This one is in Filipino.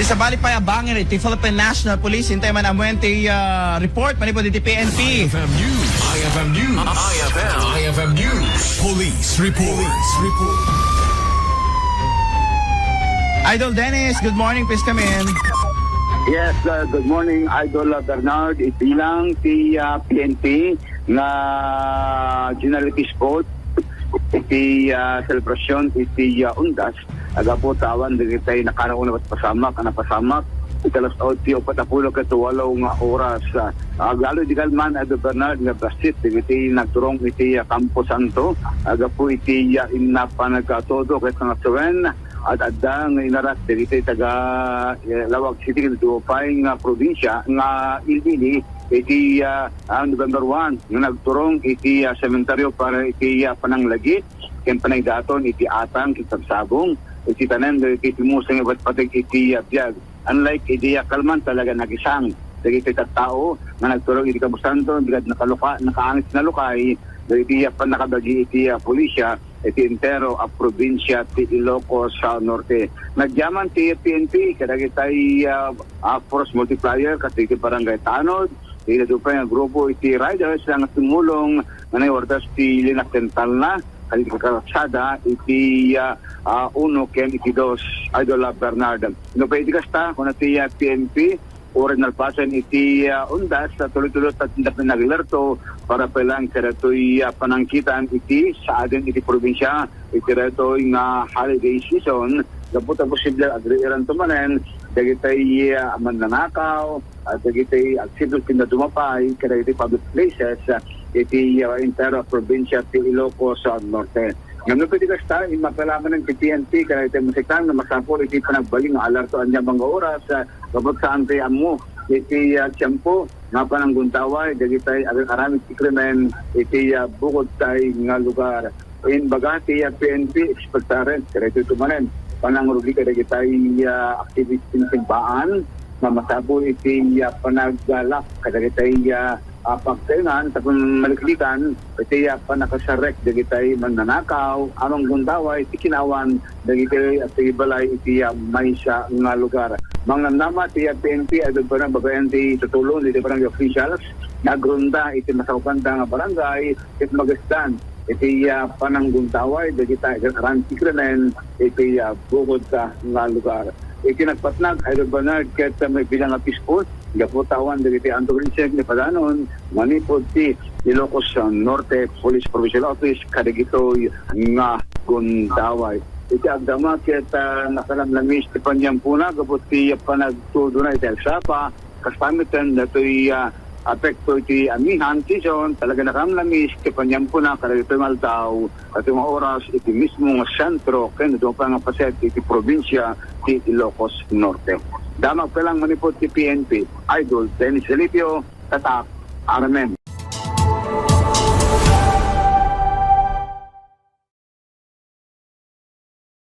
sa balik pa abangan iti Philippine National Police hintay man amuente report manipod iti PNP. IFM News. IFM News. IFM News. Police Report. Idol Dennis, good morning, please come in. Yes, good morning, Idol Bernard. Ibilang ti PNP na Generality Sport iti celebration iti undas aga po tawan di tayo nakaraon na pasamak italas out ti 48 nga oras agalo di kalman Idol Bernard nga basit iti nagturong iti Campo Santo aga po iti inapanagkatodo ket nga suwen at adang inaras dito taga Lawag City dito pa nga probinsya nga ilbili iti November 1 nga nagturong iti sementeryo para iti pananglagit ken panaydaton iti atang kitagsabong iti tanan iti timusang iba't patag iti biyag unlike iti kalman talaga nagisang dagiti tattao nga nagturong iti Kabusanto bigad nakaangit na lukay iti panakabagi iti pulisya iti entero a probinsya ti Ilocos sa Norte. Nagyaman ti PNP kadagitay force multiplier kasi iti barangay Tanod, iti dupay nga grupo iti riders nga tumulong nga naiwardas ti Linak Dental na kadi kakasada iti 1 ken iti 2 Idol Bernard. No pa iti kasta kung iti PNP orin nalpasan iti undas sa tuloy-tuloy at tindak na naglerto para pelang karatoy panangkitan iti sa atin iti probinsya iti retoy nga holiday season dapat ang posible agriiran tumanen dagitay mananakaw at dagitay aksidus pinadumapay kada iti public places iti entero probinsya ti Ilocos sa Norte. Ngayon pwede kasta, mapalaman ng PNP kada iti musikan na masapol iti panagbaling nga alerto anya mga oras kapag saan tayo mo iti tiyempo nga panangguntaway dagitay aramid ti krimen iti bukod tay nga lugar in bagati PNP ekspektaren kada iti tumanen panangruli kada dagitay activity simbaan na masapol iti panaggalak kada dagitay pagtaingan tapos maliklikan iti panakasarek dagitay mananakaw anong gundaway iti kinawan dagitay at ibalay iti may sa nga lugar mangnamnama ti PNP ay parang babayan ti tutulong iti barangay officials nagrunda iti masawpanda nga barangay iti magastan iti panangguntaway dagitay ranti krimen iti bukod sa nga lugar iti nagpatnag Idol Bernard ket may bilang peaceful gaputawan dagiti Antogrinsek ni Padanon manipod ti Ilocos Norte Police Provincial Office kadagitoy nga gundaway iti agdama ket nakalamlamis ti panyampuna gapot ti panagtudo na iti Elsapa kaspamitan datoy apekto iti amihan season talaga nakalamlamis ti panyampuna kadagitoy maldaw at mga oras iti mismo nga sentro ken do pa nga paset iti probinsya ti Ilocos Norte. Damag pa lang manipod ti PNP, Idol Dennis Elipio, Tatak, RMN.